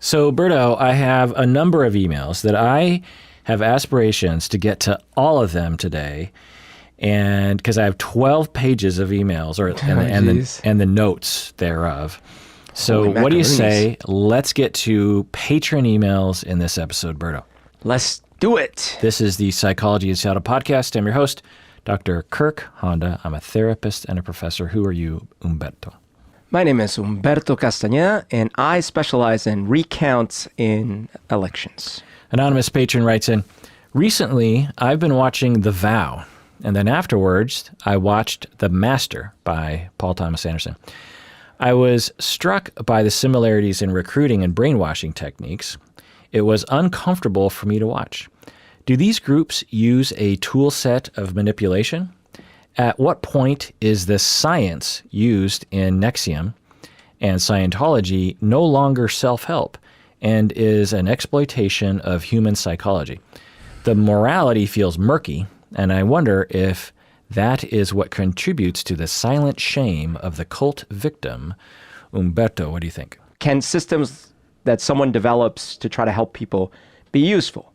So, Berto, I have a number of emails that I have aspirations to get to all of them today. And because I have 12 pages of emails and the notes thereof. So what do you say? Let's get to patron emails in this episode, Berto. Let's do it. This is the Psychology in Seattle podcast. I'm your host, Dr. Kirk Honda. I'm a therapist and a professor. Who are you, Humberto? My name is Humberto Castañeda, and I specialize in recounts in elections. Anonymous patron writes in, recently, I've been watching The Vow, and then afterwards, I watched The Master by Paul Thomas Anderson. I was struck by the similarities in recruiting and brainwashing techniques. It was uncomfortable for me to watch. Do these groups use a tool set of manipulation? At what point is the science used in NXIVM and Scientology no longer self-help and is an exploitation of human psychology? The morality feels murky, and I wonder if that is what contributes to the silent shame of the cult victim. Humberto, what do you think? Can systems that someone develops to try to help people be useful?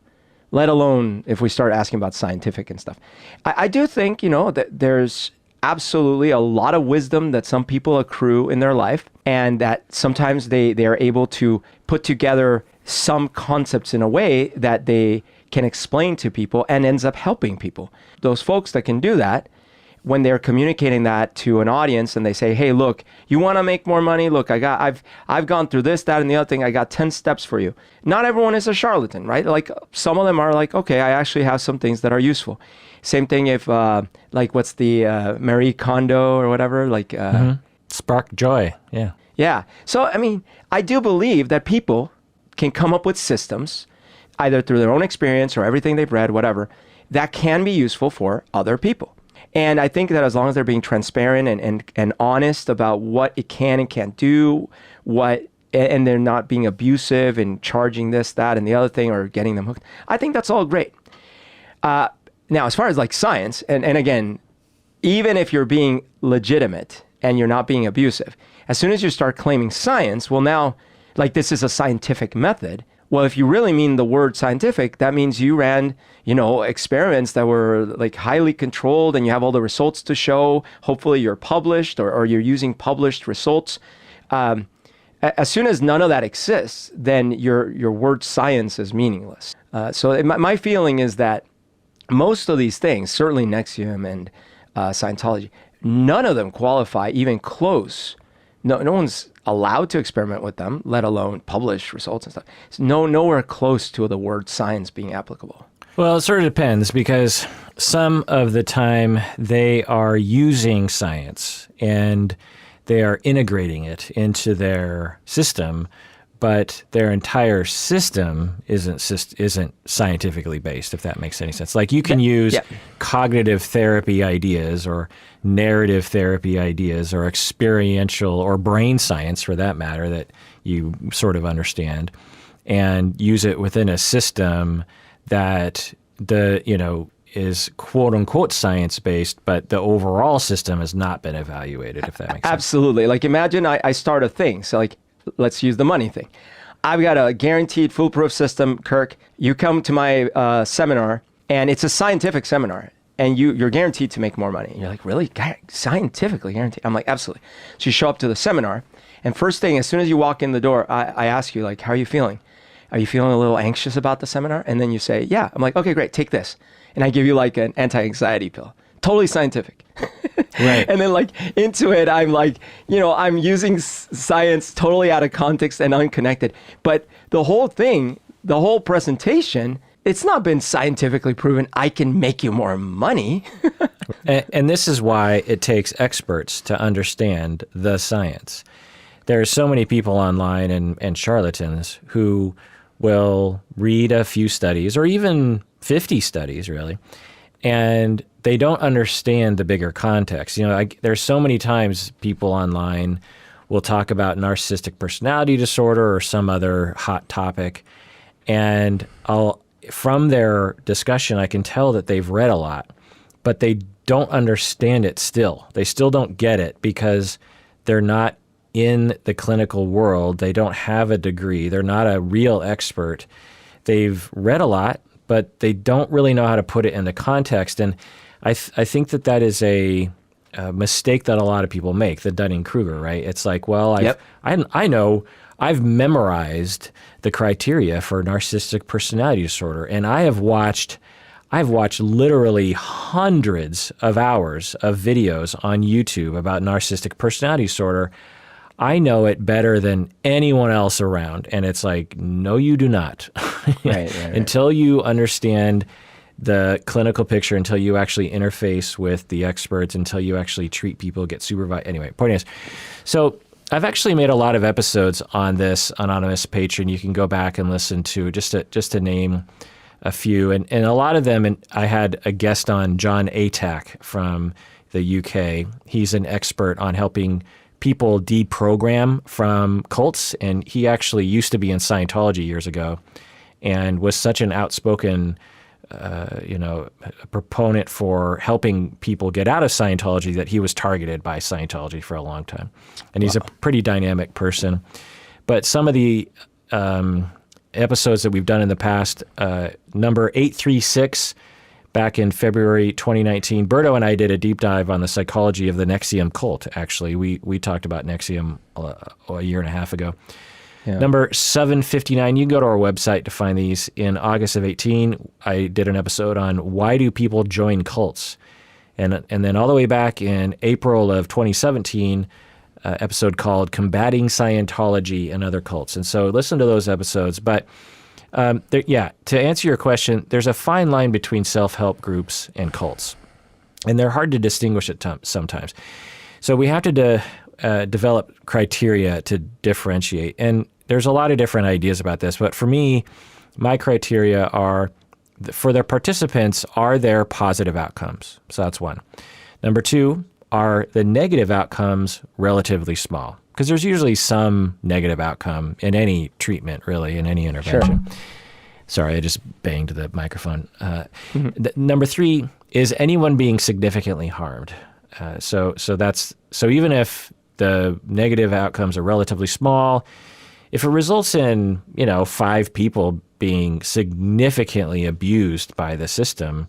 Let alone if we start asking about scientific and stuff. I do think, that there's absolutely a lot of wisdom that some people accrue in their life, and that sometimes they are able to put together some concepts in a way that they can explain to people and ends up helping people. Those folks that can do that, when they're communicating that to an audience and they say, hey, look, you want to make more money? Look, I've gone through this, that, and the other thing. I got 10 steps for you. Not everyone is a charlatan, right? Like some of them are like, okay, I actually have some things that are useful. Same thing if what's the Marie Kondo or whatever, Spark joy. Yeah. Yeah. So, I do believe that people can come up with systems either through their own experience or everything they've read, whatever, that can be useful for other people. And I think that as long as they're being transparent and honest about what it can and can't do, and they're not being abusive and charging this, that, and the other thing, or getting them hooked, I think that's all great. Now, as far as like science, and again, even if you're being legitimate and you're not being abusive, as soon as you start claiming science, well, now, like this is a scientific method. Well, if you really mean the word scientific, that means you ran, experiments that were like highly controlled and you have all the results to show. Hopefully you're published or you're using published results. As soon as none of that exists, then your word science is meaningless. So my feeling is that most of these things, certainly NXIVM and Scientology, none of them qualify even close. No one's allowed to experiment with them, let alone publish results and stuff. It's nowhere close to the word science being applicable. Well, it sort of depends, because some of the time they are using science and they are integrating it into their system, but their entire system isn't scientifically based, if that makes any sense. Like you can use cognitive therapy ideas or narrative therapy ideas or experiential or brain science, for that matter, that you sort of understand, and use it within a system that is quote unquote science based, but the overall system has not been evaluated, if that makes sense. Absolutely. Like imagine I start a thing. So like, let's use the money thing. I've got a guaranteed foolproof system, Kirk. You come to my seminar, and it's a scientific seminar, and you're guaranteed to make more money. And you're like, really? Scientifically guaranteed? I'm like, absolutely. So you show up to the seminar, and first thing, as soon as you walk in the door, I ask you, like, how are you feeling? Are you feeling a little anxious about the seminar? And then you say, yeah. I'm like, okay, great, take this. And I give you like an anti-anxiety pill. Totally scientific. Right. And then like into it, I'm like, I'm using science totally out of context and unconnected. But the whole thing, the whole presentation, it's not been scientifically proven I can make you more money. And this is why it takes experts to understand the science. There are so many people online and charlatans who will read a few studies, or even 50 studies really, and they don't understand the bigger context. There's so many times people online will talk about narcissistic personality disorder or some other hot topic, and from their discussion, I can tell that they've read a lot, but they don't understand it still. They still don't get it because they're not in the clinical world. They don't have a degree. They're not a real expert. They've read a lot, but they don't really know how to put it into context. And I think that is a mistake that a lot of people make, the Dunning-Kruger, right? It's like, well, I know I've memorized the criteria for narcissistic personality disorder, and I've watched literally hundreds of hours of videos on YouTube about narcissistic personality disorder. I know it better than anyone else around. And it's like, no, you do not. Right. Until you understand the clinical picture, until you actually interface with the experts, until you actually treat people, get supervised. Anyway, point is, so I've actually made a lot of episodes on this anonymous patron. You can go back and listen to, just to name a few. And a lot of them, and I had a guest on, John Atack from the UK. He's an expert on helping people deprogram from cults, and he actually used to be in Scientology years ago and was such an outspoken proponent for helping people get out of Scientology that he was targeted by Scientology for a long time. And he's a pretty dynamic person. But some of the episodes that we've done in the past, number 836, back in February 2019, Berto and I did a deep dive on the psychology of the NXIVM cult, actually. We talked about NXIVM a year and a half ago. Yeah. Number 759, you can go to our website to find these. In August of 18, I did an episode on why do people join cults? And then all the way back in April of 2017, episode called Combating Scientology and Other Cults. And so listen to those episodes. But to answer your question, there's a fine line between self-help groups and cults. And they're hard to distinguish at sometimes. So we have to develop criteria to differentiate. And there's a lot of different ideas about this. But for me, my criteria are, for their participants, are there positive outcomes? So that's one. Number two, are the negative outcomes relatively small? Because there's usually some negative outcome in any treatment, really, in any intervention. Sure. Sorry, I just banged the microphone. Number three, is anyone being significantly harmed? So even if the negative outcomes are relatively small, if it results in 5 people being significantly abused by the system,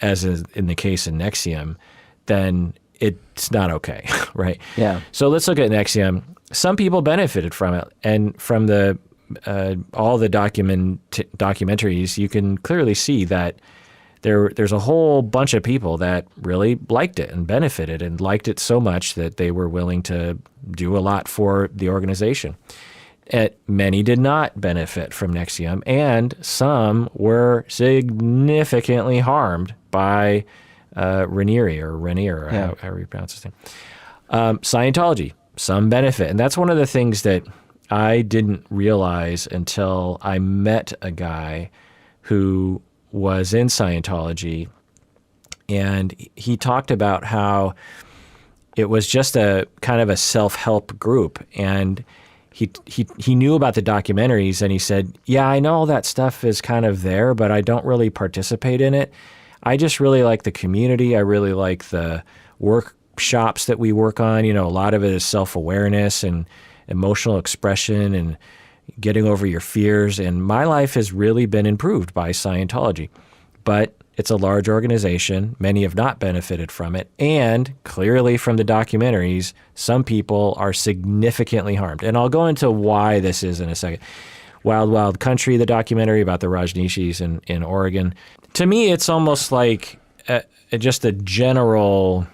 as is in the case in NXIVM, then it's not okay, right? Yeah. So let's look at NXIVM. Some people benefited from it, and from the all the documentaries, you can clearly see that there's a whole bunch of people that really liked it and benefited and liked it so much that they were willing to do a lot for the organization. Many did not benefit from NXIVM, and some were significantly harmed by Rainier, however you pronounce his name. Scientology, some benefit. And that's one of the things that I didn't realize until I met a guy who was in Scientology, and he talked about how it was just a kind of a self-help group. And he knew about the documentaries, and he said, yeah, I know all that stuff is kind of there, but I don't really participate in it. I just really like the community. I really like the workshops that we work on. A lot of it is self-awareness and emotional expression and getting over your fears. And my life has really been improved by Scientology. But it's a large organization. Many have not benefited from it. And clearly from the documentaries, some people are significantly harmed. And I'll go into why this is in a second. Wild Wild Country, the documentary about the Rajneeshis in Oregon. To me, it's almost like just a general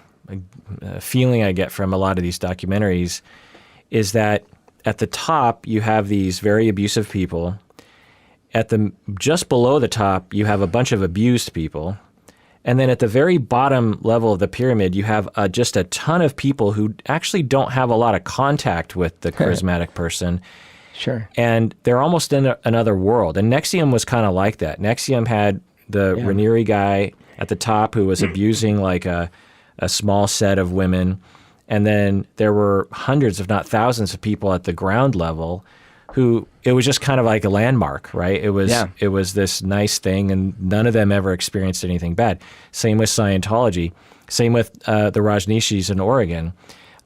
feeling I get from a lot of these documentaries is that at the top, you have these very abusive people. Just below the top, you have a bunch of abused people. And then at the very bottom level of the pyramid, you have just a ton of people who actually don't have a lot of contact with the charismatic person. Sure. And they're almost in another world. And NXIVM was kind of like that. NXIVM had the Raniere guy at the top who was abusing like a small set of women. And then there were hundreds, if not thousands, of people at the ground level who it was just kind of like a landmark, right? It was this nice thing, and none of them ever experienced anything bad. Same with Scientology. Same with the Rajneeshis in Oregon.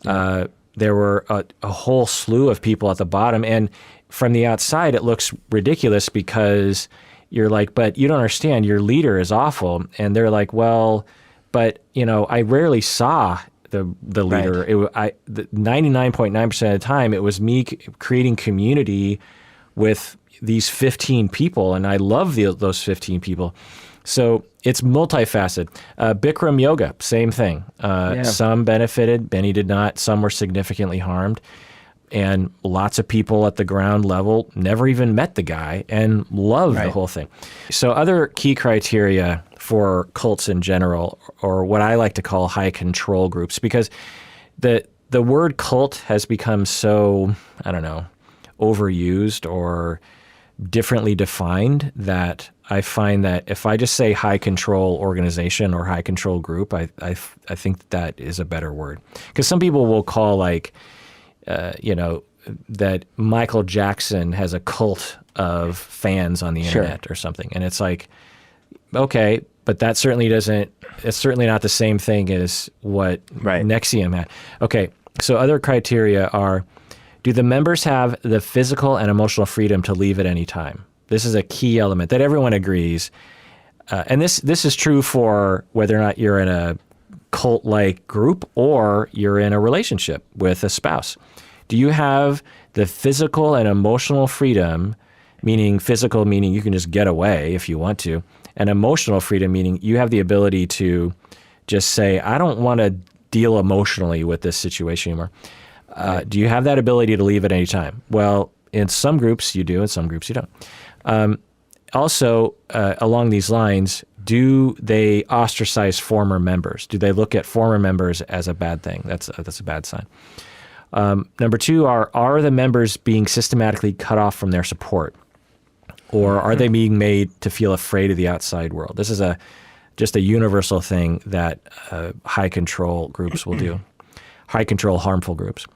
The there were a whole slew of people at the bottom. And from the outside, it looks ridiculous because you're like, but you don't understand, your leader is awful. And they're like, well, but I rarely saw the leader. Right. 99.9% of the time, it was me creating community with these 15 people, and I love those 15 people. So it's multifaceted. Bikram yoga, same thing. Some benefited, many did not. Some were significantly harmed. And lots of people at the ground level never even met the guy and loved the whole thing. So other key criteria for cults in general, or what I like to call high control groups, because the word cult has become so, I don't know, overused or differently defined that I find that if I just say high control organization or high control group, I think that is a better word. Because some people will call that Michael Jackson has a cult of fans on the internet or something. And it's like, okay, but that certainly it's certainly not the same thing as what NXIVM had. Okay, so other criteria are, do the members have the physical and emotional freedom to leave at any time? This is a key element that everyone agrees. And this is true for whether or not you're in a cult-like group or you're in a relationship with a spouse. Do you have the physical and emotional freedom, meaning physical meaning you can just get away if you want to, and emotional freedom meaning you have the ability to just say, I don't want to deal emotionally with this situation anymore. Do you have that ability to leave at any time? Well, in some groups you do, in some groups you don't. Also, along these lines, do they ostracize former members? Do they look at former members as a bad thing? That's a bad sign. Number two, are the members being systematically cut off from their support? Or are they being made to feel afraid of the outside world? This is just a universal thing that high control groups will do. High control harmful groups.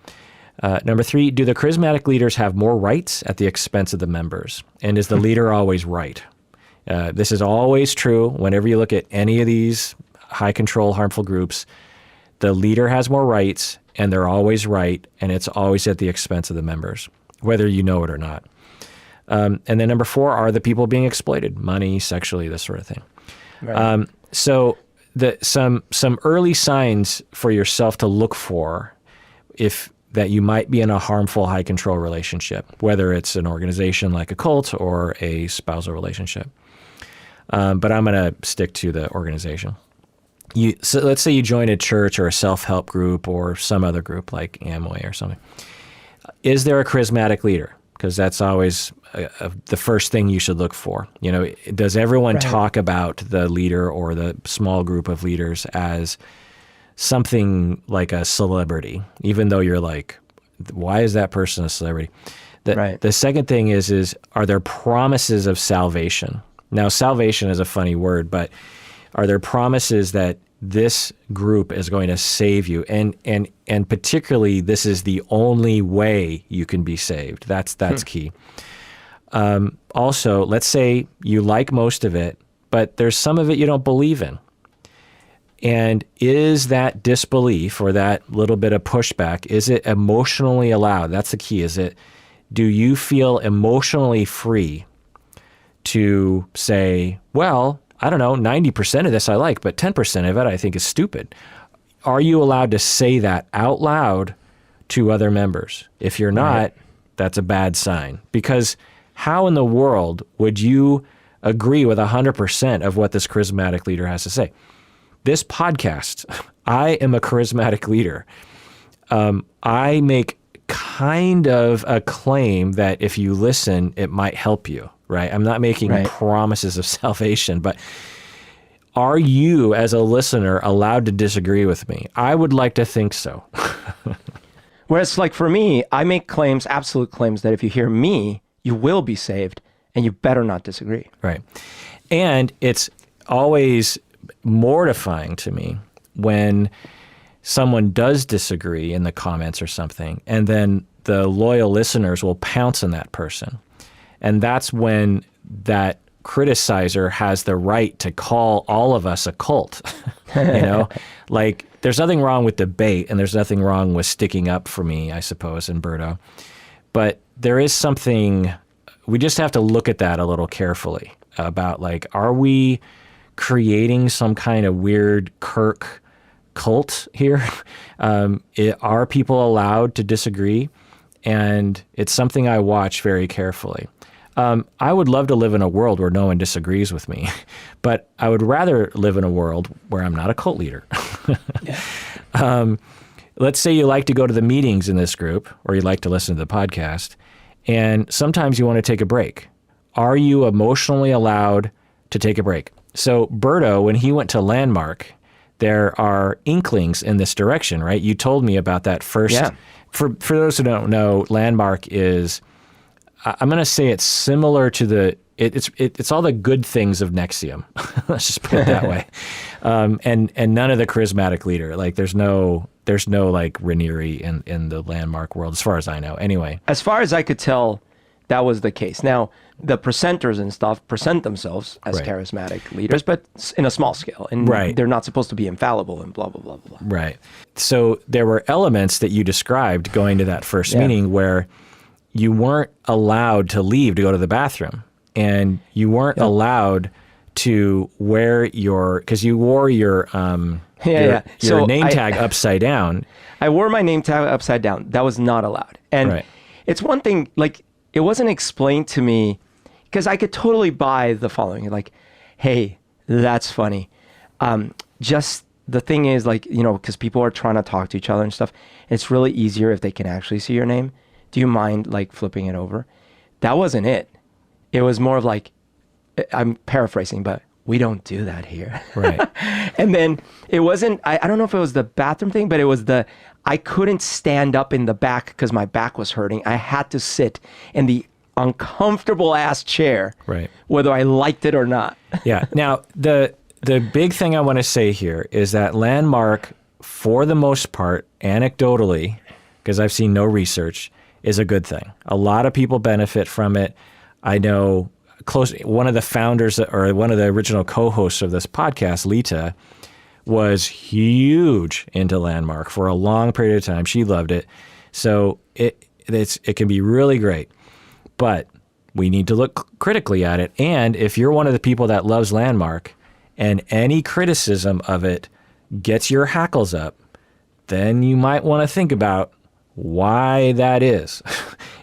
Number three, do the charismatic leaders have more rights at the expense of the members? And is the leader always right? This is always true whenever you look at any of these high control harmful groups. The leader has more rights, and they're always right, and it's always at the expense of the members, whether you know it or not. And then number four, are the people being exploited? Money, sexually, this sort of thing. Right. So some early signs for yourself to look for that you might be in a harmful high control relationship, whether it's an organization like a cult or a spousal relationship. But I'm going to stick to the organization. So let's say you join a church or a self-help group or some other group like Amway or something. Is there a charismatic leader? Because that's always the first thing you should look for. Does everyone talk about the leader or the small group of leaders as something like a celebrity, even though you're like, why is that person a celebrity? The second thing is are there promises of salvation? Now, salvation is a funny word, but are there promises that this group is going to save you? And particularly, this is the only way you can be saved. That's key. Also, let's say you like most of it, but there's some of it you don't believe in. And is that disbelief or that little bit of pushback, is it emotionally allowed? That's the key. Do you feel emotionally free to say, well, I don't know, 90% of this I like, but 10% of it I think is stupid? Are you allowed to say that out loud to other members? If you're not, that's a bad sign. Because how in the world would you agree with 100% of what this charismatic leader has to say? This podcast, I am a charismatic leader. I make kind of a claim that if you listen, it might help you, right? I'm not making promises of salvation, but are you as a listener allowed to disagree with me? I would like to think so. Whereas like for me, I make claims, absolute claims that if you hear me, you will be saved and you better not disagree. Right. And it's always mortifying to me when someone does disagree in the comments or something, and then the loyal listeners will pounce on that person. And that's when that criticizer has the right to call all of us a cult. Like there's nothing wrong with debate and there's nothing wrong with sticking up for me, I suppose, in Berto. But there is something, we just have to look at that a little carefully about like, are we creating some kind of weird Kirk cult here? Are people allowed to disagree? And it's something I watch very carefully. I would love to live in a world where no one disagrees with me, but I would rather live in a world where I'm not a cult leader. Let's say you like to go to the meetings in this group, or you like to listen to the podcast, and sometimes you want to take a break. Are you emotionally allowed to take a break? So Berto, when he went to Landmark, there are inklings in this direction, right? You told me about that first. Yeah. For those who don't know, Landmark is, I'm going to say it's similar to it's all the good things of Nexium. Let's just put it that way. And none of the charismatic leader. Like there's no like Raniere in the Landmark world, as far as I know. Anyway. As far as I could tell, that was the case. Now, the presenters and stuff present themselves as Right. charismatic leaders, but in a small scale. And Right. they're not supposed to be infallible and blah, blah, blah, blah, blah. Right. So there were elements that you described going to that first meeting where you weren't allowed to leave to go to the bathroom, and you weren't allowed to wear because you wore your Your So name tag upside down. I wore my name tag upside down. That was not allowed. And Right. it's one thing, like, it wasn't explained to me, because I could totally buy the following. Like, hey, that's funny. Just the thing is, like, because people are trying to talk to each other and stuff, it's really easier if they can actually see your name. Do you mind, like, flipping it over? That wasn't it. It was more of like, I'm paraphrasing, but we don't do that here. Right. And then it wasn't, I don't know if it was the bathroom thing, but it was I couldn't stand up in the back because my back was hurting. I had to sit in the uncomfortable ass chair, Right. whether I liked it or not. Yeah. Now, the big thing I want to say here is that Landmark, for the most part, anecdotally, because I've seen no research, is a good thing. A lot of people benefit from it. I know one of the founders or one of the original co-hosts of this podcast, Lita, was huge into Landmark for a long period of time. She loved it. So it can be really great, but we need to look critically at it. And if you're one of the people that loves Landmark and any criticism of it gets your hackles up, then you might want to think about why that is.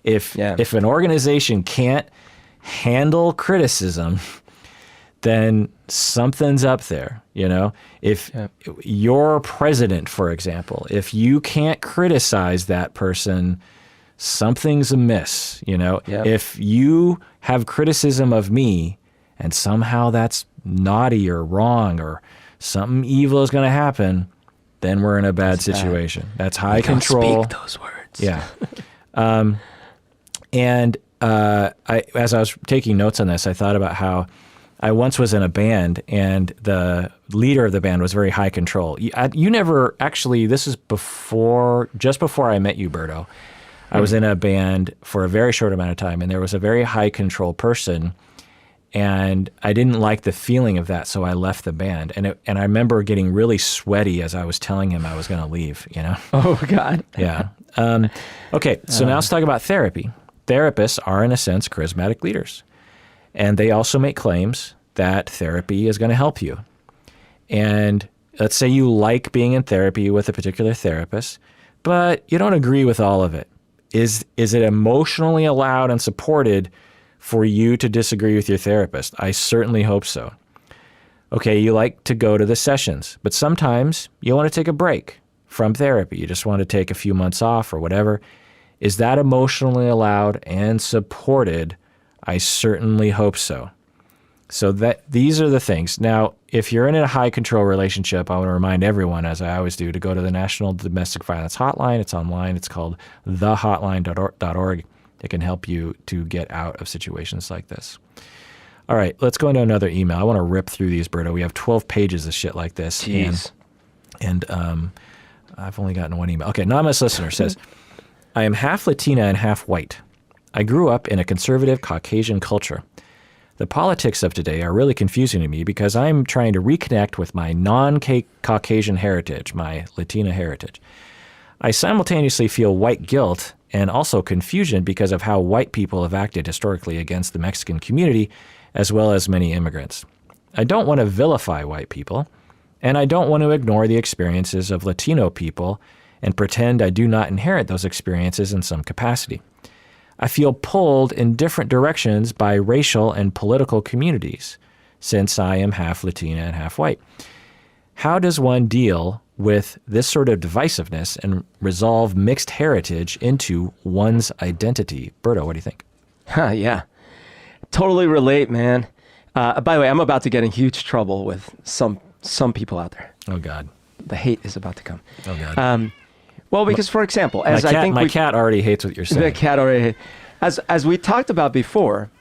If an organization can't handle criticism, then something's up there, If your president, for example, if you can't criticize that person, something's amiss, If you have criticism of me and somehow that's naughty or wrong or something evil is going to happen, then we're in a bad situation. That's high control. Speak those words. Yeah. As I was taking notes on this, I thought about how I once was in a band and the leader of the band was very high control. You never actually, this is just before I met you, Berto. I was in a band for a very short amount of time and there was a very high control person and I didn't like the feeling of that, so I left the band. And I remember getting really sweaty as I was telling him I was going to leave, Oh, God. Yeah. Okay, so now let's talk about therapy. Therapists are, in a sense, charismatic leaders. And they also make claims that therapy is going to help you. And let's say you like being in therapy with a particular therapist, but you don't agree with all of it. Is it emotionally allowed and supported for you to disagree with your therapist? I certainly hope so. Okay, you like to go to the sessions, but sometimes you want to take a break from therapy. You just want to take a few months off or whatever. Is that emotionally allowed and supported? I certainly hope so. So these are the things. Now, if you're in a high control relationship, I want to remind everyone, as I always do, to go to the National Domestic Violence Hotline. It's online. It's called thehotline.org. It can help you to get out of situations like this. All right, let's go into another email. I want to rip through these, Berto. We have 12 pages of shit like this. Jeez. And I've only gotten one email. Okay, anonymous listener says, I am half Latina and half white. I grew up in a conservative Caucasian culture. The politics of today are really confusing to me because I'm trying to reconnect with my non-Caucasian heritage, my Latina heritage. I simultaneously feel white guilt and also confusion because of how white people have acted historically against the Mexican community, as well as many immigrants. I don't want to vilify white people, and I don't want to ignore the experiences of Latino people and pretend I do not inherit those experiences in some capacity. I feel pulled in different directions by racial and political communities, since I am half Latina and half white. How does one deal with this sort of divisiveness and resolve mixed heritage into one's identity? Berto, what do you think? Yeah, totally relate, man. By the way, I'm about to get in huge trouble with some people out there. Oh, God. The hate is about to come. Oh, God. Well, because, for example, my cat already hates what you're saying. The cat already hates. As we talked about before,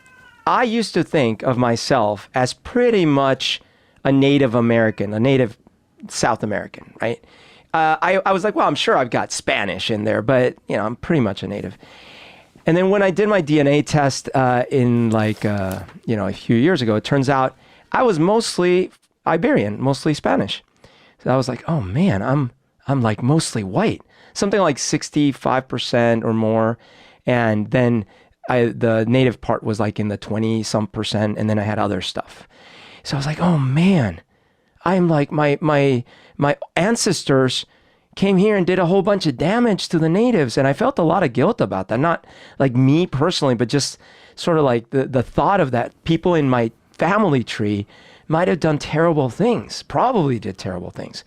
I used to think of myself as pretty much a Native American, a Native South American, right? I was like, well, I'm sure I've got Spanish in there, but, I'm pretty much a Native. And then when I did my DNA test in a few years ago, it turns out I was mostly Iberian, mostly Spanish. So I was like, oh man, I'm like mostly white, something like 65% or more. And then the native part was like in the 20-some%, and then I had other stuff. So I was like, oh man, I'm like my ancestors came here and did a whole bunch of damage to the natives. And I felt a lot of guilt about that. Not like me personally, but just sort of like the thought of that people in my family tree might have done terrible things, probably did terrible things.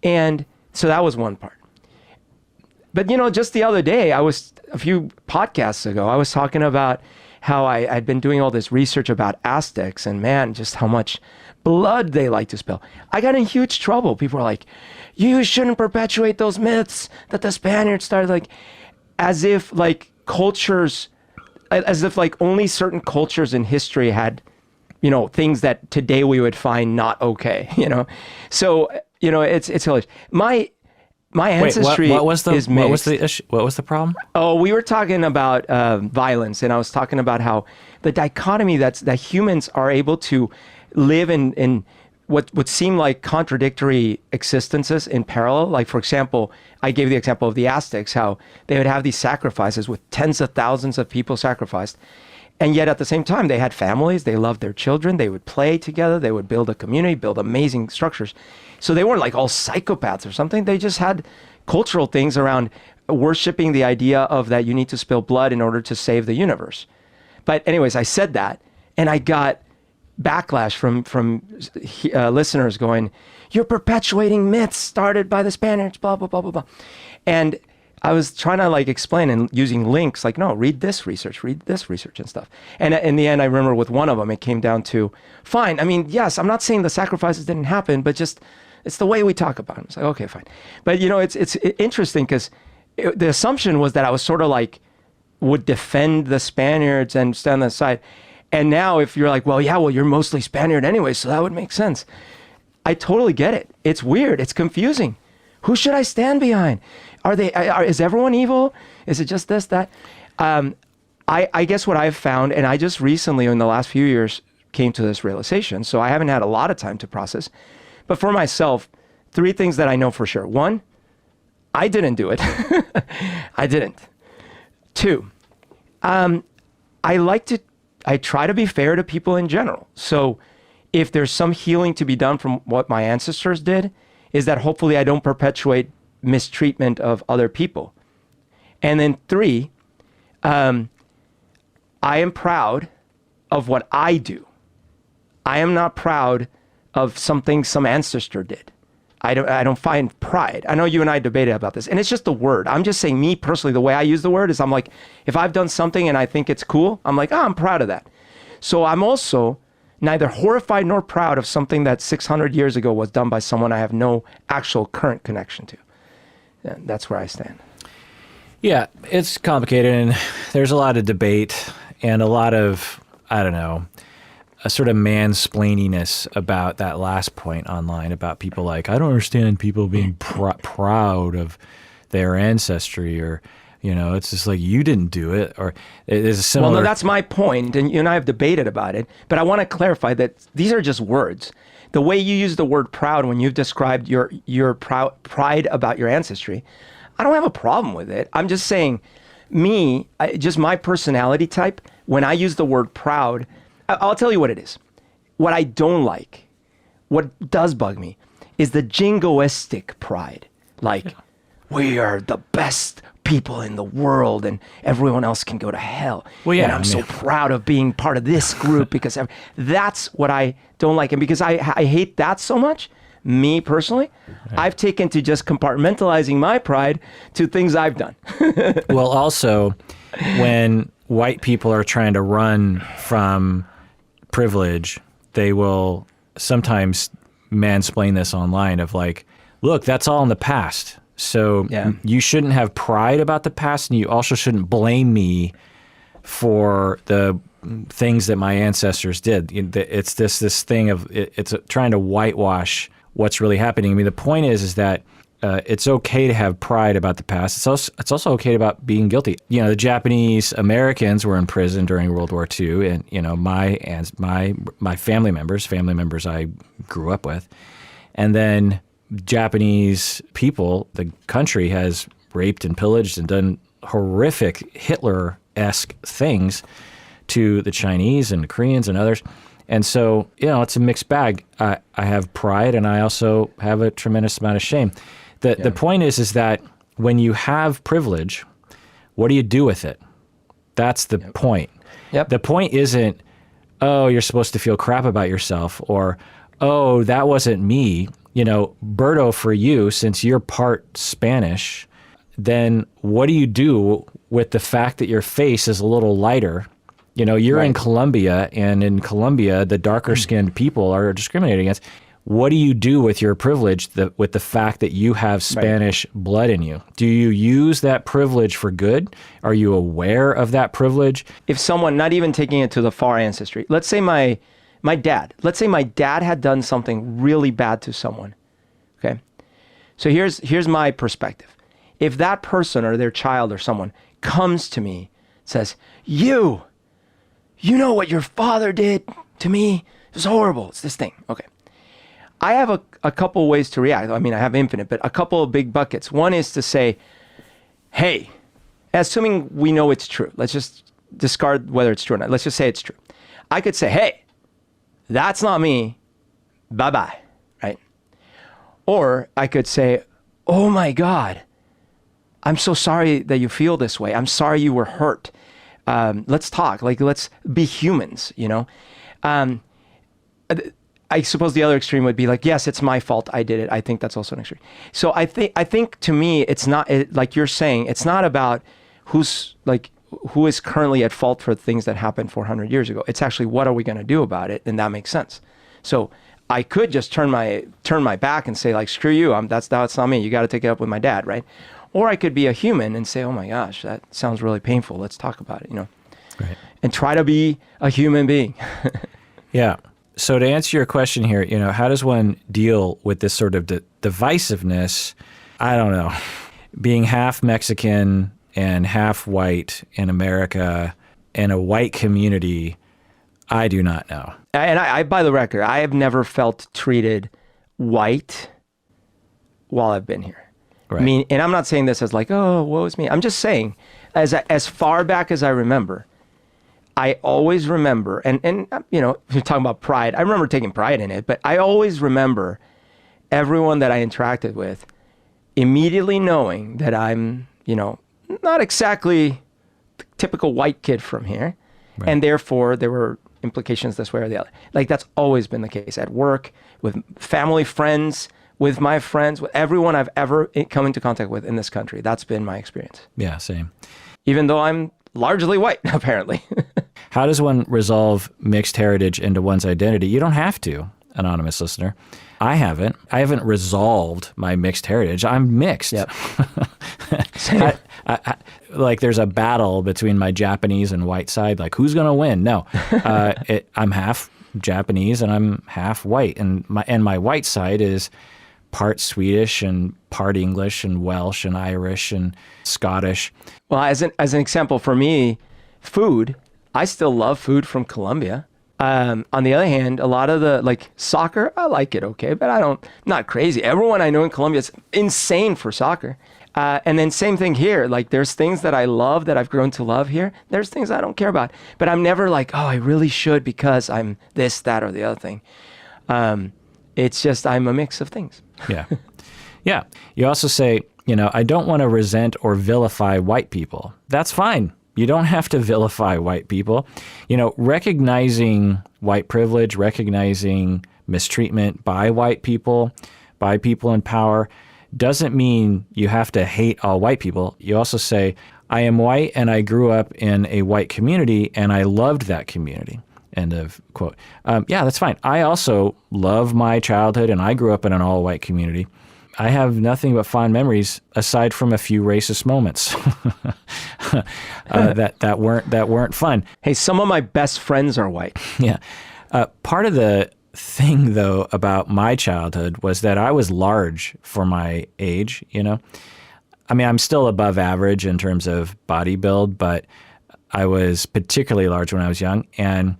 And so that was one part. But, just the other day, a few podcasts ago, I was talking about how I'd been doing all this research about Aztecs and, man, just how much blood they like to spill. I got in huge trouble. People are like, you shouldn't perpetuate those myths that the Spaniards started, like, as if like only certain cultures in history had, things that today we would find not okay, So, it's hilarious. My ancestry is mixed. What was the issue? What was the problem? Oh, we were talking about violence, and I was talking about how the dichotomy that humans are able to live in what would seem like contradictory existences in parallel. Like, for example, I gave the example of the Aztecs, how they would have these sacrifices with tens of thousands of people sacrificed. And yet at the same time, they had families, they loved their children, they would play together, they would build a community, build amazing structures. So they weren't like all psychopaths or something. They just had cultural things around worshiping the idea of that you need to spill blood in order to save the universe. But anyways, I said that, and I got backlash from listeners going, you're perpetuating myths started by the Spaniards, blah, blah, blah, blah, blah. And I was trying to explain and using links, like, no, read this research and stuff. And in the end, I remember with one of them, it came down to, fine. I mean, yes, I'm not saying the sacrifices didn't happen, but just it's the way we talk about them. It's like, okay, fine. But, it's interesting because the assumption was that I was sort of would defend the Spaniards and stand on the side. And now if you're like, well, you're mostly Spaniard anyway, so that would make sense. I totally get it. It's weird. It's confusing. Who should I stand behind? Is everyone evil? Is it just this, that? I guess what I've found, and I just recently in the last few years came to this realization, so I haven't had a lot of time to process. But for myself, 3 things that I know for sure. 1, I didn't do it. I didn't. 2, I try to be fair to people in general. So if there's some healing to be done from what my ancestors did, is that hopefully I don't perpetuate mistreatment of other people. And then 3, I am proud of what I do. I am not proud of something some ancestor did. I don't find pride. I know you and I debated about this, and it's just the word. I'm just saying, me personally, the way I use the word is I'm like, if I've done something and I think it's cool, I'm like, I'm proud of that. So I'm also neither horrified nor proud of something that 600 years ago was done by someone I have no actual current connection to. And that's where I stand. Yeah, it's complicated, and there's a lot of debate and a lot of, a sort of mansplaininess about that last point online about people like, I don't understand people being proud of their ancestry, or It's just like, you didn't do it, or it is a similar. Well, no, that's my point, and you and I have debated about it. But I want to clarify that these are just words. The way you use the word proud when you've described your pride about your ancestry, I don't have a problem with it. I'm just saying, just my personality type, when I use the word proud, I'll tell you what it is. What I don't like, what does bug me, is the jingoistic pride. Like, we are the best people in the world and everyone else can go to hell. Well, yeah, and I'm so proud of being part of this group because that's what I don't like. And because I hate that so much, me personally, I've taken to just compartmentalizing my pride to things I've done. Well, also, when white people are trying to run from privilege, they will sometimes mansplain this online of like, look, that's all in the past. So you shouldn't have pride about the past, and you also shouldn't blame me for the things that my ancestors did. It's this thing of it's trying to whitewash what's really happening. I mean, the point is that it's okay to have pride about the past. It's also okay about being guilty. The Japanese Americans were in prison during World War II, and my family members I grew up with, and then Japanese people, the country has raped and pillaged and done horrific Hitler-esque things to the Chinese and the Koreans and others. And so, it's a mixed bag. I have pride, and I also have a tremendous amount of shame. The point is that when you have privilege, what do you do with it? That's the point. Yep. The point isn't, oh, you're supposed to feel crap about yourself, or, oh, that wasn't me. Berto, for you, since you're part Spanish, then what do you do with the fact that your face is a little lighter? You're in Colombia, and in Colombia, the darker-skinned people are discriminated against. What do you do with your privilege with the fact that you have Spanish blood in you? Do you use that privilege for good? Are you aware of that privilege? If someone, not even taking it to the far ancestry, let's say my dad had done something really bad to someone. Okay. So here's my perspective. If that person or their child or someone comes to me, says, you know what your father did to me? It was horrible. It's this thing. Okay. I have a couple ways to react. I mean, I have infinite, but a couple of big buckets. One is to say, hey, assuming we know it's true, let's just discard whether it's true or not. Let's just say it's true. I could say, hey, that's not me. Bye-bye, right? Or I could say, oh my God, I'm so sorry that you feel this way. I'm sorry you were hurt. Let's talk. Like, let's be humans, I suppose the other extreme would be like, yes, it's my fault. I did it. I think that's also an extreme. So I think to me, it's not like you're saying, it's not about who is currently at fault for things that happened 400 years ago. It's actually, what are we going to do about it? And that makes sense. So I could just turn my back and say, like, screw you. That's not me. You got to take it up with my dad, right? Or I could be a human and say, oh my gosh, that sounds really painful. Let's talk about it, Right. And try to be a human being. Yeah. So to answer your question here, how does one deal with this sort of divisiveness? I don't know. Being half Mexican and half white in America and a white community, I do not know. And I, by the record, I have never felt treated white while I've been here. Right. I mean, and I'm not saying this as like, oh, woe is me. I'm just saying, as far back as I remember, I always remember, and if you're talking about pride, I remember taking pride in it, but I always remember everyone that I interacted with immediately knowing that I'm, not exactly the typical white kid from here. Right. And therefore there were implications this way or the other. Like, that's always been the case at work, with family, friends, with my friends, with everyone I've ever come into contact with in this country. That's been my experience. Yeah, same. Even though I'm largely white, apparently. How does one resolve mixed heritage into one's identity? You don't have to, anonymous listener. I haven't resolved my mixed heritage. I'm mixed. Yep. Like, there's a battle between my Japanese and white side. Like, who's going to win? No, I'm half Japanese and I'm half white. And my white side is part Swedish and part English and Welsh and Irish and Scottish. Well, as an example for me, food, I still love food from Colombia. On the other hand, a lot of the like soccer, I like it okay, but not crazy. Everyone I know in Colombia is insane for soccer. And then same thing here. Like there's things that I love that I've grown to love here. There's things I don't care about, but I'm never like, oh, I really should because I'm this, that, or the other thing. It's just I'm a mix of things. Yeah. Yeah. You also say, I don't want to resent or vilify white people. That's fine. You don't have to vilify white people. Recognizing white privilege, recognizing mistreatment by white people, by people in power, doesn't mean you have to hate all white people. You also say, I am white and I grew up in a white community and I loved that community. End of quote. Yeah, that's fine. I also love my childhood and I grew up in an all-white community. I have nothing but fond memories aside from a few racist moments that weren't fun. Hey, some of my best friends are white. Yeah. Part of the thing, though, about my childhood was that I was large for my age, I mean, I'm still above average in terms of body build, but I was particularly large when I was young. And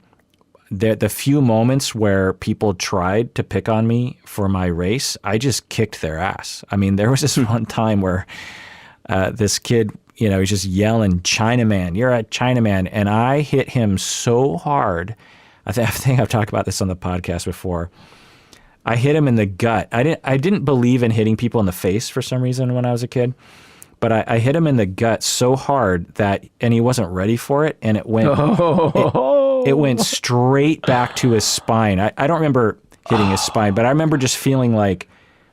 the few moments where people tried to pick on me for my race, I just kicked their ass. I mean, there was this one time where this kid, he's just yelling, Chinaman, you're a Chinaman. And I hit him so hard. I think I've talked about this on the podcast before. I hit him in the gut. I didn't believe in hitting people in the face for some reason when I was a kid, but I hit him in the gut so hard and he wasn't ready for it, and it went it went straight back to his spine. I don't remember hitting his spine, but I remember just feeling like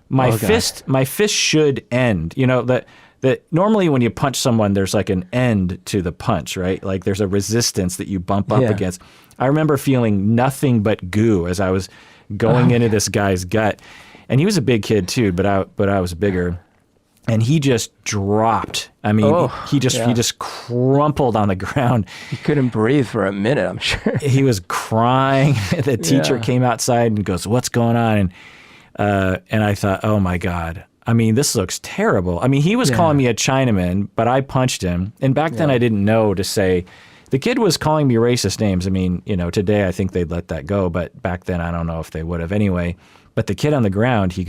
my fist should end. That normally when you punch someone, there's like an end to the punch, right? Like there's a resistance that you bump up against. I remember feeling nothing but goo as I was going into this guy's gut. And he was a big kid too, but I was bigger. And he just dropped. I mean, he just crumpled on the ground. He couldn't breathe for a minute, I'm sure. He was crying. The teacher came outside and goes, "What's going on?" And I thought, oh my God. I mean, this looks terrible. I mean, he was calling me a Chinaman, but I punched him. And back then I didn't know to say, the kid was calling me racist names. I mean, today I think they'd let that go, but back then I don't know if they would have anyway. But the kid on the ground, he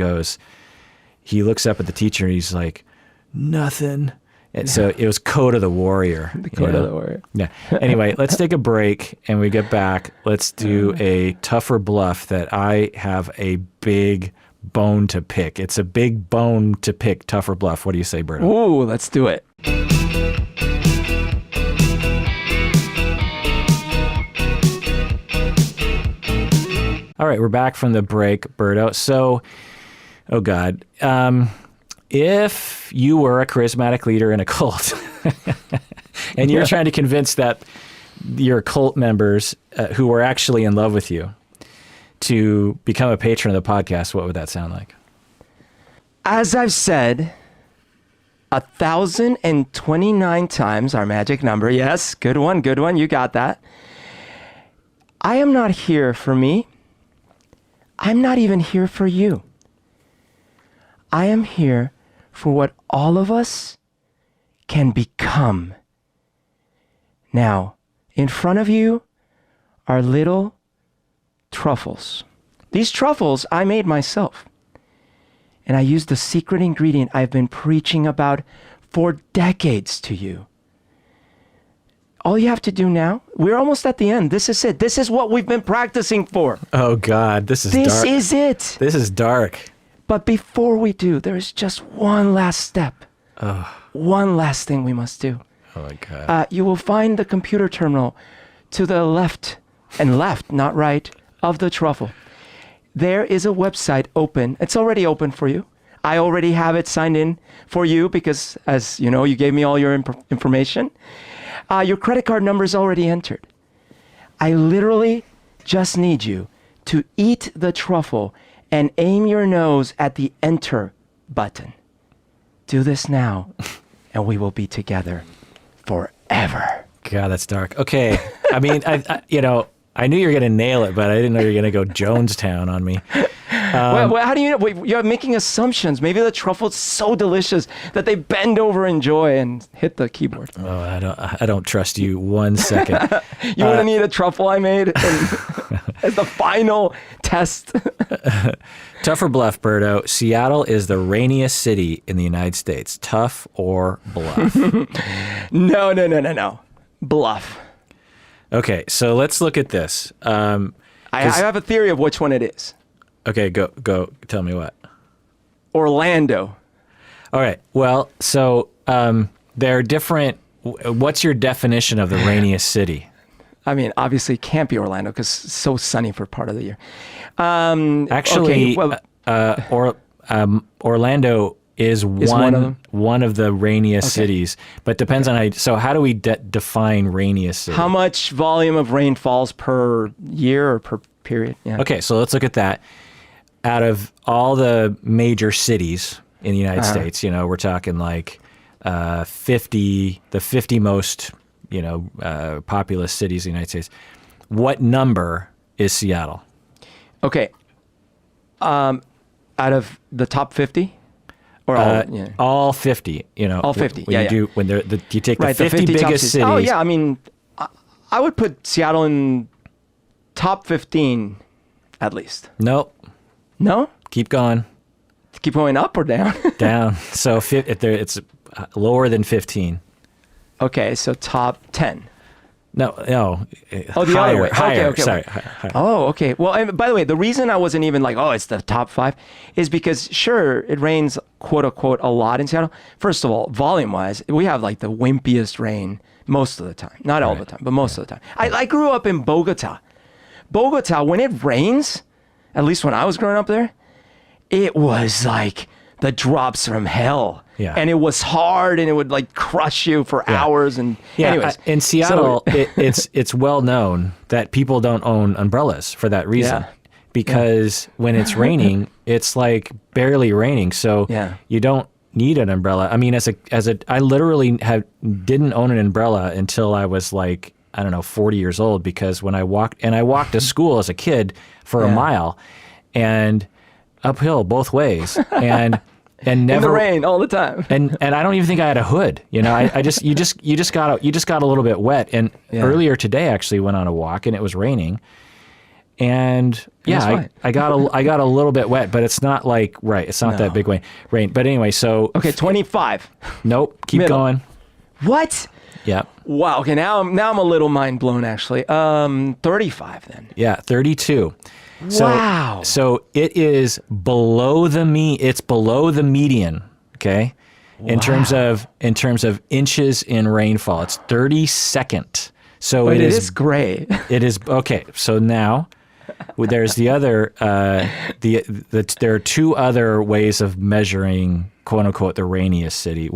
looks up at the teacher and he's like, nothing. And so it was Code of the Warrior. The Code of the Warrior. Yeah. Anyway, let's take a break, and we get back. Let's do a tougher bluff that I have a big bone to pick. It's a big bone to pick, tougher bluff. What do you say, Berto? Ooh, let's do it. All right, we're back from the break, Berto. So, oh God, if you were a charismatic leader in a cult and you're trying to convince that your cult members who were actually in love with you to become a patron of the podcast, what would that sound like? As I've said 1,029 times, our magic number. Yes, good one. You got that. I am not here for me. I'm not even here for you. I am here for what all of us can become. Now, in front of you are little truffles. These truffles I made myself. And I used the secret ingredient I've been preaching about for decades to you. All you have to do now, we're almost at the end. This is it. This is what we've been practicing for. Oh God, this is dark. This is it. This is dark. But before we do, there is just one last step. One last thing we must do. Oh my God. You will find the computer terminal to the left, not right, of the truffle. There is a website open. It's already open for you. I already have it signed in for you because, as you know, you gave me all your information. Your credit card number is already entered. I literally just need you to eat the truffle and aim your nose at the enter button. Do this now, and we will be together forever. God, that's dark. Okay. I mean, I knew you were going to nail it, but I didn't know you were going to go Jonestown on me. How do you know? Wait, you're making assumptions. Maybe the truffle's so delicious that they bend over in joy and hit the keyboard. Oh, I don't trust you 1 second. You want to need a truffle I made as the final test. Tough or bluff, Berto? Seattle is the rainiest city in the United States. Tough or bluff? No. Bluff. Okay, so let's look at this. I have a theory of which one it is. Okay, go. Tell me what. Orlando. All right. Well, so there are different. What's your definition of the rainiest city? I mean, obviously, it can't be Orlando because it's so sunny for part of the year. Actually, okay, well, Orlando is one of the rainiest cities, but depends on how. So how do we define rainiest city? How much volume of rain falls per year or per period? Yeah. Okay, so let's look at that. Out of all the major cities in the United States, we're talking like 50 most, populous cities in the United States. What number is Seattle? Okay. Out of the top 50? Or all 50, all 50, when you take the 50 biggest cities. Oh, yeah, I mean, I would put Seattle in top 15 at least. Nope. No? Keep going. Keep going up or down? Down. So it's lower than 15. Okay, so top 10. No. Oh, the higher, other way. Higher. Okay. Sorry. Higher. Oh, okay. Well, and by the way, the reason I wasn't even like, it's the top 5 is because, sure, it rains, quote unquote, a lot in Seattle. First of all, volume wise, we have like the wimpiest rain most of the time. Not all the time, but most of the time. I grew up in Bogota. Bogota, when it rains, at least when I was growing up there, it was like the drops from hell. Yeah. And it was hard and it would like crush you for hours. And anyways. In Seattle, it's well known that people don't own umbrellas for that reason. Yeah. Because when it's raining, it's like barely raining. So you don't need an umbrella. I mean, I literally didn't own an umbrella until I was like, I don't know, 40 years old, because when I walked to school as a kid for a mile and uphill both ways and never in the rain all the time. and I don't even think I had a hood. You just got a little bit wet. And earlier today, I actually went on a walk and it was raining. And I got a little bit wet, but it's not like it's not that big rain. But anyway, so okay, 25. Nope, keep Middle. going. What? Yeah. Wow. Okay, now I'm a little mind blown actually. 35 then. Yeah, 32. So, wow. So it is below the It's below the median. Okay. Wow. In terms of inches in rainfall, it's 32nd. So it is gray. It is okay. So now there's the other. There are two other ways of measuring, quote unquote, the rainiest city.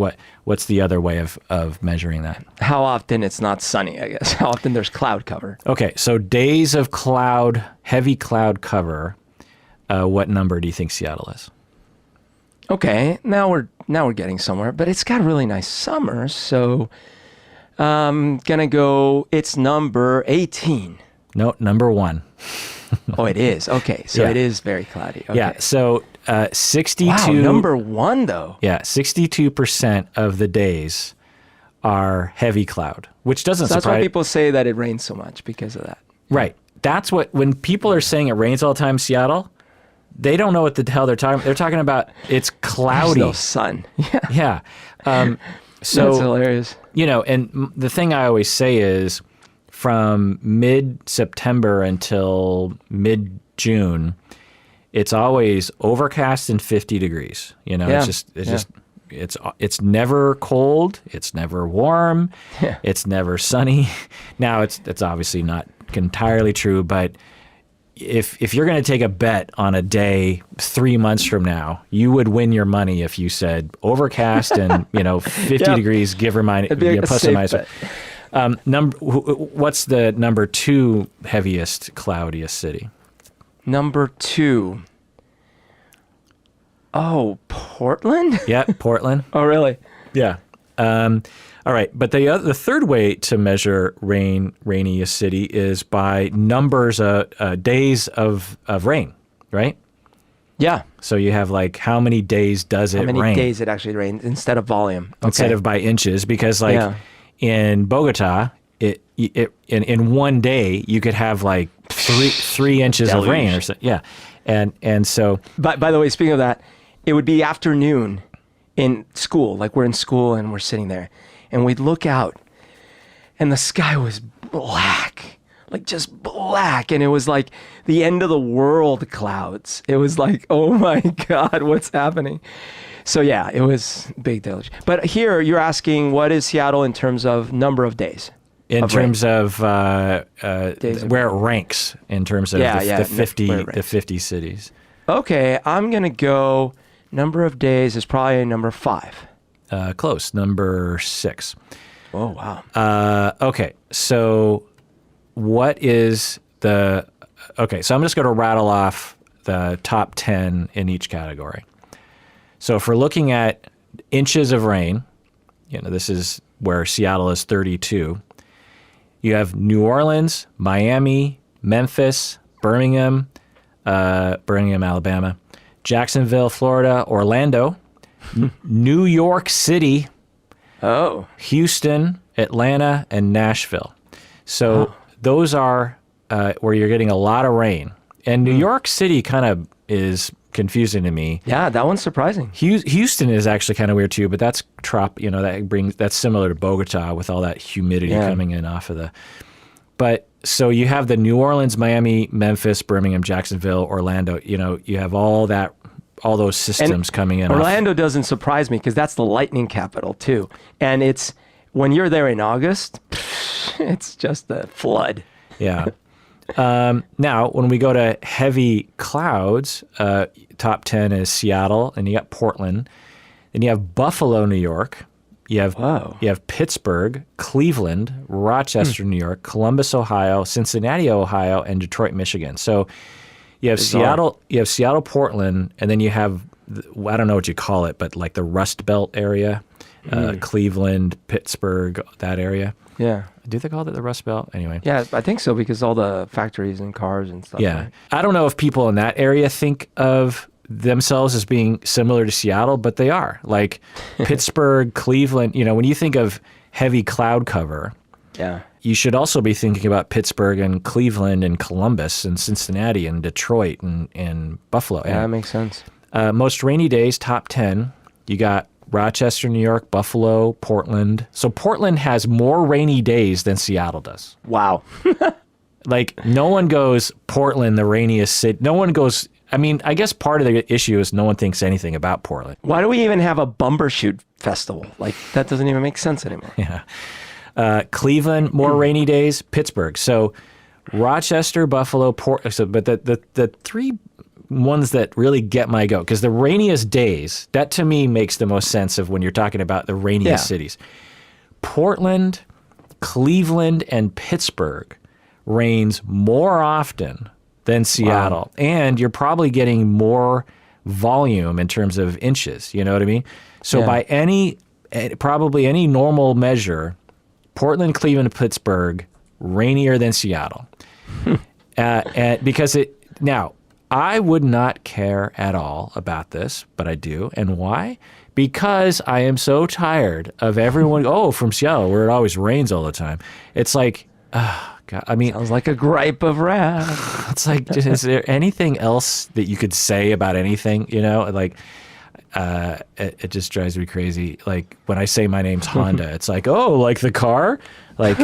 What's the other way of measuring that? How often it's not sunny, I guess. How often there's cloud cover. Okay, so days of heavy cloud cover. What number do you think Seattle is? Okay, now we're getting somewhere, but it's got a really nice summer, so I'm gonna go. It's number 18. No, number 1. Oh, it is. Okay, so it is very cloudy. Okay. Yeah, so 62. Wow, number 1 though. Yeah, 62% of the days are heavy cloud, which doesn't surprise. That's why people say that it rains so much because of that. Right. That's when people are saying it rains all the time in Seattle, they don't know what the hell they're talking about. They're talking about it's cloudy. There's no sun. Yeah. So that's hilarious. And the thing I always say is from mid-September until mid-June, it's always overcast and 50 degrees. It's never cold. It's never warm. Yeah. It's never sunny. Now it's obviously not entirely true, but if you're going to take a bet on a day 3 months from now, you would win your money if you said overcast and 50 degrees, give or minus, plus or minus. What's the number 2 heaviest, cloudiest city? Number 2. Oh, Portland? Yeah, Portland. Oh, really? Yeah. All right, but the third way to measure rainiest city is by numbers days of rain, right? Yeah. So you have like how many days does it How many rain days it actually rains instead of volume. instead of by inches? Because like Yeah. in Bogota, in one day you could have like three inches of rain or so. Yeah, and so But by the way, speaking of that, it would be afternoon in school. Like we're in school and we're sitting there, and we'd look out, and the sky was black, like just black, and it was like the end of the world clouds. It was like, oh my God, what's happening? So yeah, it was big deluge. But here you're asking, what is Seattle in terms of number of days? in Of rain. terms of Days of where it ranks in terms of Yeah, the 50 where it the ranks. 50 cities. Okay, I'm gonna go. Number of days is probably number 5. Close, number 6. Oh wow. Okay, so what is the... Okay, so I'm just going to rattle off the top 10 in each category. So if we're looking at inches of rain, this is where Seattle is 32. You have New Orleans, Miami, Memphis, Birmingham, Alabama, Jacksonville, Florida, Orlando, New York City, Oh. Houston, Atlanta, and Nashville. So those are where you're getting a lot of rain. And New York City kind of is confusing to me. Yeah, that one's surprising. Houston is actually kind of weird too, but that's that's similar to Bogota with all that humidity coming in off of the. But so you have the New Orleans, Miami, Memphis, Birmingham, Jacksonville, Orlando. You have all those systems coming in. Orlando doesn't surprise me because that's the lightning capital too. And it's when you're there in August, it's just a flood. Yeah. Now, when we go to heavy clouds, top 10 is Seattle, and you got Portland. Then you have Buffalo, New York. You have Pittsburgh, Cleveland, Rochester, New York, Columbus, Ohio, Cincinnati, Ohio, and Detroit, Michigan. So you have Seattle, Portland, and then you have, I don't know what you call it, but like the Rust Belt area, Cleveland, Pittsburgh, that area. Yeah. Do they call it the Rust Belt? Anyway. Yeah, I think so because all the factories and cars and stuff. Yeah. Right? I don't know if people in that area think of themselves as being similar to Seattle, but they are. Like Pittsburgh, Cleveland, when you think of heavy cloud cover, Yeah. you should also be thinking about Pittsburgh and Cleveland and Columbus and Cincinnati and Detroit and Buffalo. Yeah, that makes sense. Most rainy days, top 10, you got Rochester, New York, Buffalo, Portland. So Portland has more rainy days than Seattle does. Wow. Like no one goes Portland, the rainiest city. No one goes. I mean, I guess part of the issue is no one thinks anything about Portland. Why do we even have a Bumbershoot festival? Like that doesn't even make sense anymore. Yeah. Cleveland, more rainy days. Pittsburgh. So Rochester, Buffalo, but the three ones that really get my goat, because the rainiest days, that to me makes the most sense of when you're talking about the rainiest cities. Portland, Cleveland, and Pittsburgh rains more often than Seattle. Wow. And you're probably getting more volume in terms of inches. You know what I mean? So by probably any normal measure, Portland, Cleveland, Pittsburgh, rainier than Seattle. And because now, I would not care at all about this, but I do. And why? Because I am so tired of everyone, from Seattle, where it always rains all the time. It's like, God, I mean... Sounds like a gripe of wrath. It's like, is there anything else that you could say about anything? Like, it just drives me crazy. Like, when I say my name's Honda, it's like, like the car? Like,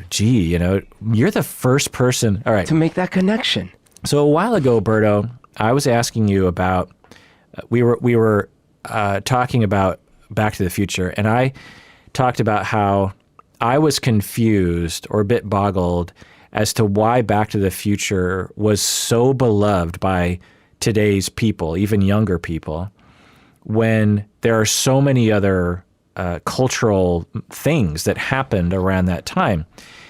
gee, you're the first person... All right. To make that connection. So a while ago, Berto, I was asking you about, we were talking about Back to the Future, and I talked about how I was confused or a bit boggled as to why Back to the Future was so beloved by today's people, even younger people, when there are so many other cultural things that happened around that time.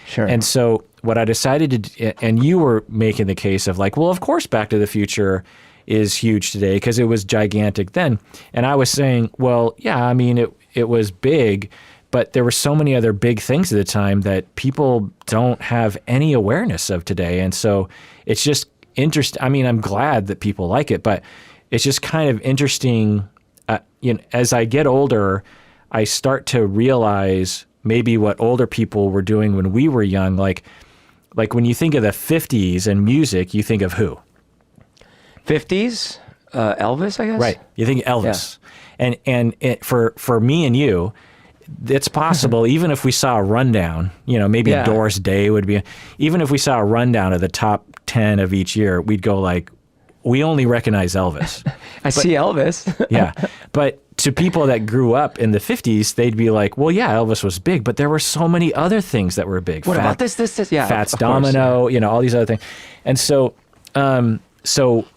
Sure. And so what I decided to do, and you were making the case of like, well, of course Back to the Future is huge today because it was gigantic then. And I was saying, well, yeah, I mean, it was big, but there were so many other big things at the time that people don't have any awareness of today. And so it's just, interesting. I mean, I'm glad that people like it, but it's just kind of interesting. As I get older, I start to realize maybe what older people were doing when we were young. Like when you think of the 50s and music, you think of who? 50s? Elvis, I guess? Right. You think Elvis. Yeah. And for me and you, it's possible, even if we saw a rundown, maybe Doris Day would be, even if we saw a rundown of the top 10 of each year, we'd go like, we only recognize Elvis. See Elvis. Yeah. But to people that grew up in the 50s, they'd be like, well, yeah, Elvis was big, but there were so many other things that were big. What about this? Yeah. Fats Domino, course, yeah. All these other things. And so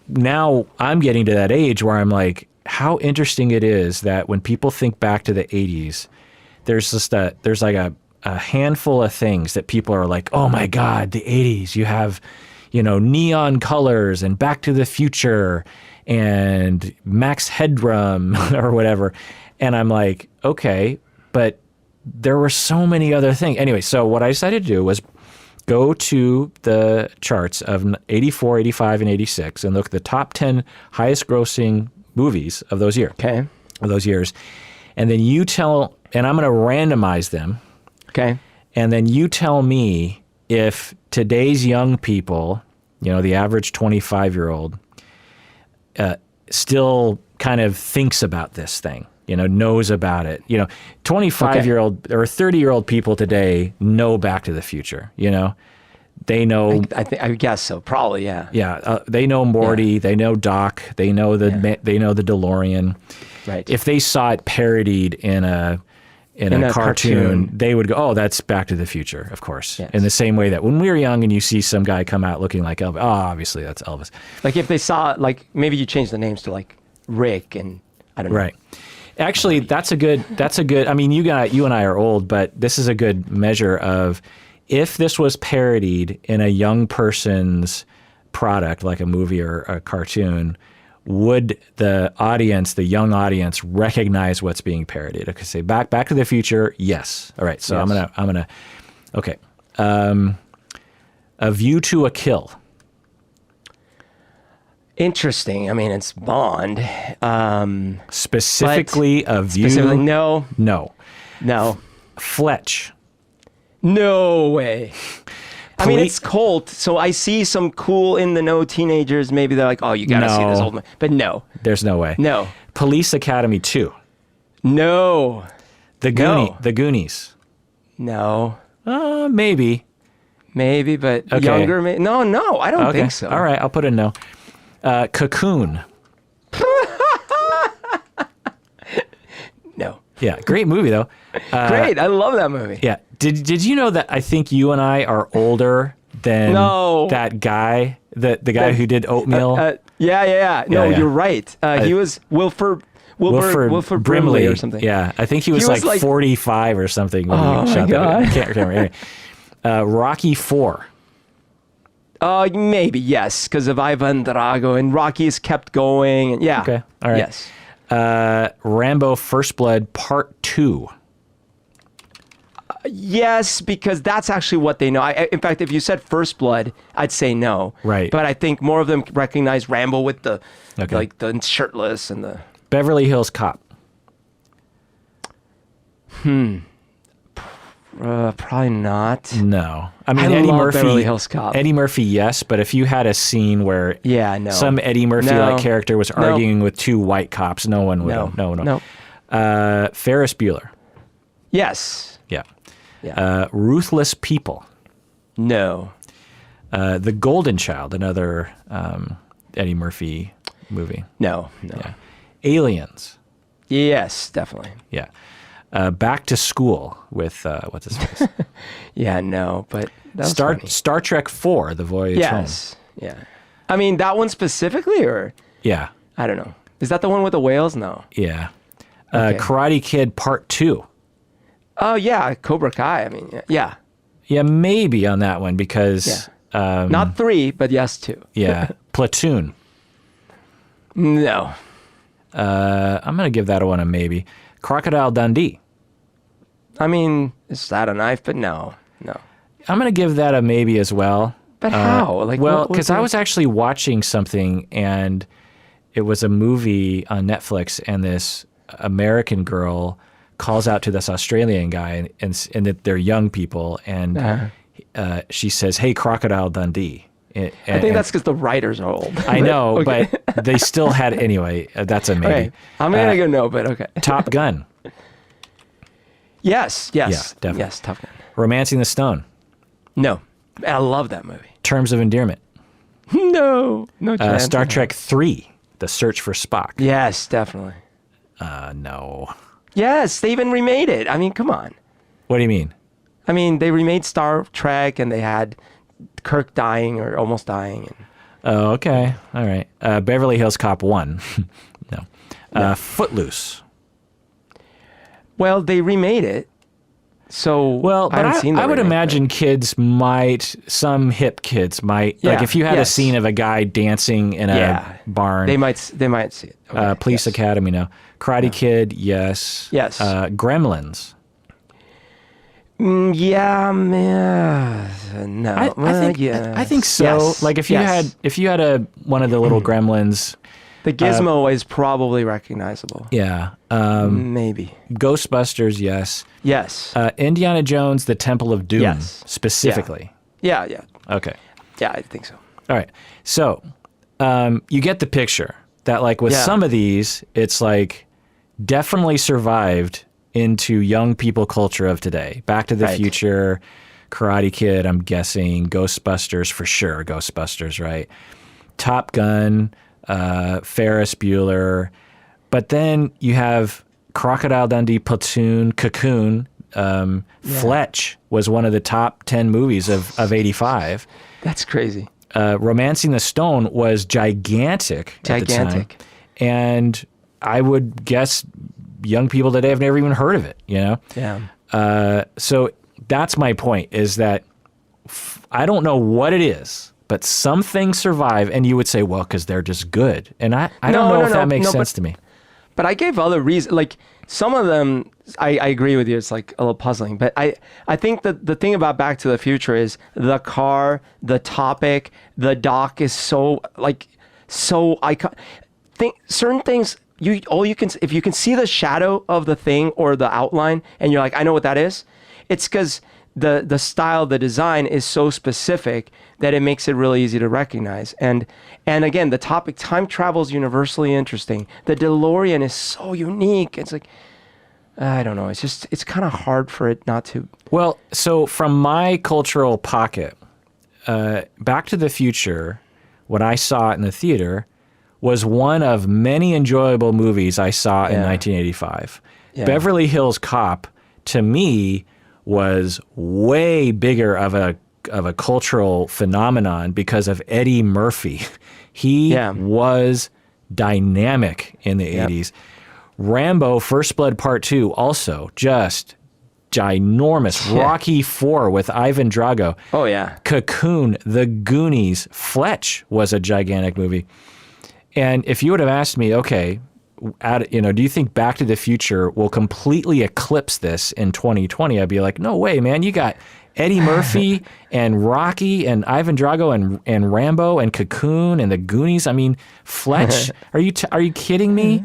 now I'm getting to that age where I'm like, how interesting it is that when people think back to the 80s, there's like a handful of things that people are like, oh my God, the 80s, you have, neon colors and Back to the Future and Max Headroom or whatever. And I'm like, okay, but there were so many other things. Anyway, so what I decided to do was go to the charts of 84, 85, and 86 and look at the top 10 highest grossing movies of those years. Okay. Of those years. And then and I'm going to randomize them. Okay. And then you tell me if today's young people, the average 25-year-old, still kind of thinks about this thing, knows about it. 25-year-old or 30-year-old people today know Back to the Future, They know. I guess so. Probably, yeah. Yeah, they know Morty. Yeah. They know Doc. They know the DeLorean. Right. If they saw it parodied in a cartoon, they would go, "Oh, that's Back to the Future," of course. Yes. In the same way that when we were young and you see some guy come out looking like Elvis, oh, obviously that's Elvis. Like if they saw, like maybe you change the names to like Rick and I don't know. Right. Actually, that's a good. I mean, you and I are old, but this is a good measure of. If this was parodied in a young person's product, like a movie or a cartoon, would the young audience, recognize what's being parodied? Okay, say Back to the Future, yes. All right, so yes. I'm gonna. Okay, A View to a Kill. Interesting. I mean, it's Bond. Specifically, A View. Specifically, no. Fletch. No way. I mean, it's cult, so I see some cool in the know teenagers. Maybe they're like, oh, you got to see this old man. But no. There's no way. No. Police Academy 2. No. The Goonies. No. Maybe. Maybe, but okay. Younger. No, I don't think so. All right, I'll put a no. Cocoon. No. Yeah, great movie, though. Great, I love that movie. Yeah. Did you know that I think you and I are older than that guy, the guy who did Oatmeal? Yeah. No, you're right. He was Wilford Brimley or something. Yeah, I think he was like 45 or something when he shot that. I can't remember. Rocky 4. Maybe, yes, because of Ivan Drago, and Rocky's kept going. And yeah. Okay, all right. Yes. Rambo First Blood Part 2. Yes, because that's actually what they know. In fact, if you said First Blood, I'd say no. Right. But I think more of them recognize Rambo with the like the shirtless and the Beverly Hills Cop. Probably not. No. I mean, Eddie Murphy. Beverly Hills Cop. Eddie Murphy, yes, but if you had a scene where some Eddie Murphy-like character was arguing with two white cops, no one would. No. Ferris Bueller. Yes. Yeah. Ruthless People. No. The Golden Child, another Eddie Murphy movie. No. Yeah. Aliens. Yes, definitely. Yeah. Back to School with what's his face? Yeah, no, but that's Star Trek 4: The Voyage Home. Yes. Yeah. I mean, that one specifically, or yeah, I don't know. Is that the one with the whales? No. Yeah. Karate Kid Part 2. Oh yeah, Cobra Kai. I mean, yeah. Yeah, maybe on that one because not 3, but yes, 2. Yeah. Platoon. No. I'm gonna give that one a maybe. Crocodile Dundee. I mean, is that a knife? But no. I'm gonna give that a maybe as well. But how? Like, well, what because I was actually watching something, and it was a movie on Netflix, and this American girl calls out to this Australian guy, and that they're young people, and she says, "Hey, Crocodile Dundee." I think that's because the writers are old. I know, Okay. but they still had anyway. That's a maybe. Okay. I'm gonna go no, but okay. Top Gun, Yes. Yeah, definitely. Yes, Top Gun. Romancing the Stone, No, I love that movie. Terms of Endearment, No chance. Star Trek 3, The Search for Spock. Yes, definitely. No. Yes, they even remade it. I mean, come on. What do you mean? I mean, they remade Star Trek, and they had Kirk dying or almost dying. And Oh, okay. All right. Beverly Hills Cop 1. No. Footloose. well, they remade it, so Well, I but haven't seen the I would remake, imagine kids might, some hip kids might, like Yeah, if you had a yes. scene of a guy dancing in Yeah. a barn, They might see it. Okay, Police yes. Academy, no. Karate Kid, yes. Yes. Gremlins. Yeah, man. No. I think so. Yes. Like if Yes. you had a one of the little gremlins, The gizmo is probably recognizable. yeah. Maybe. Ghostbusters, yes. Yes. Indiana Jones, The Temple of Doom, Yes. specifically. Yeah. Okay. Yeah, I think so. All right. So you get the picture that, like, with Yeah. some of these, it's like definitely survived into young people culture of today. Back to the Right. Future, Karate Kid, I'm guessing, Ghostbusters for sure. Ghostbusters, right? Top Gun, Ferris Bueller. But then you have Crocodile Dundee, Platoon, Cocoon. Fletch was one of the top 10 movies of 85. That's crazy. Romancing the Stone was gigantic at the time. Gigantic. And I would guess young people today have never even heard of it, you know? Yeah. So that's my point, is that I don't know what it is, but some things survive, and you would say, well, because they're just good. And I don't know if that makes sense to me. But I gave other reasons. Like some of them, I agree with you. It's like a little puzzling. But I think that the thing about Back to the Future is the car, the topic, the doc is so iconic. Certain things if you can see the shadow of the thing or the outline, and you're like, I know what that is. It's because the style, the design is so specific that it makes it really easy to recognize. And again, the topic, time travel, is universally interesting. The DeLorean is so unique. It's like, I don't know. It's kind of hard for it not to. Well, so from my cultural pocket, Back to the Future, when I saw it in the theater, was one of many enjoyable movies I saw in 1985. Yeah. Beverly Hills Cop, to me, was way bigger of a cultural phenomenon because of Eddie Murphy. He was dynamic in the 80s. Rambo, First Blood Part 2, also just ginormous. Yeah. Rocky 4 with Ivan Drago. Oh, yeah. Cocoon, The Goonies, Fletch was a gigantic movie. And if you would have asked me, okay, do you think Back to the Future will completely eclipse this in 2020? I'd be like, no way, man. You got Eddie Murphy and Rocky and Ivan Drago and Rambo and Cocoon and The Goonies. I mean, Fletch, are you kidding me?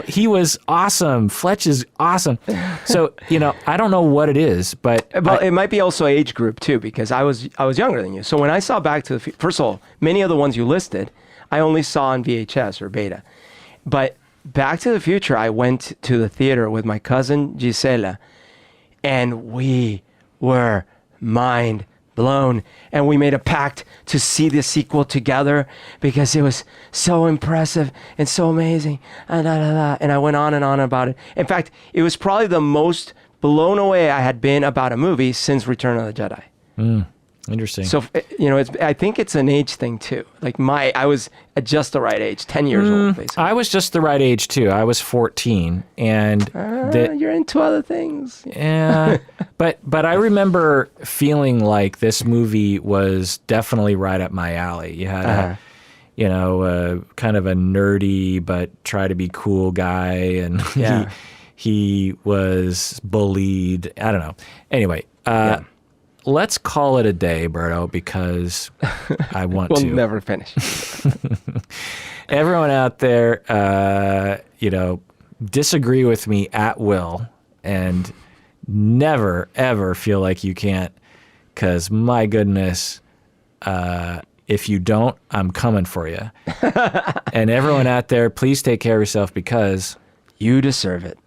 He was awesome. Fletch is awesome. So, I don't know what it is, but It might be also age group too, because I was younger than you. So when I saw Back to the Future, first of all, many of the ones you listed, I only saw on VHS or beta. But Back to the Future, I went to the theater with my cousin Gisela, and we were mind blown. And we made a pact to see the sequel together because it was so impressive and so amazing. And I went on and on about it. In fact, it was probably the most blown away I had been about a movie since Return of the Jedi. Interesting. So, I think it's an age thing too. Like I was at just the right age, 10 years old, basically. I was just the right age too. I was 14, and you're into other things. Yeah, but I remember feeling like this movie was definitely right up my alley. You had kind of a nerdy but try to be cool guy, and he was bullied. I don't know. Anyway, let's call it a day, Berto, because I want We'll to. never finish. Everyone out there, disagree with me at will and never, ever feel like you can't, because my goodness, if you don't, I'm coming for you. And everyone out there, please take care of yourself because You deserve it.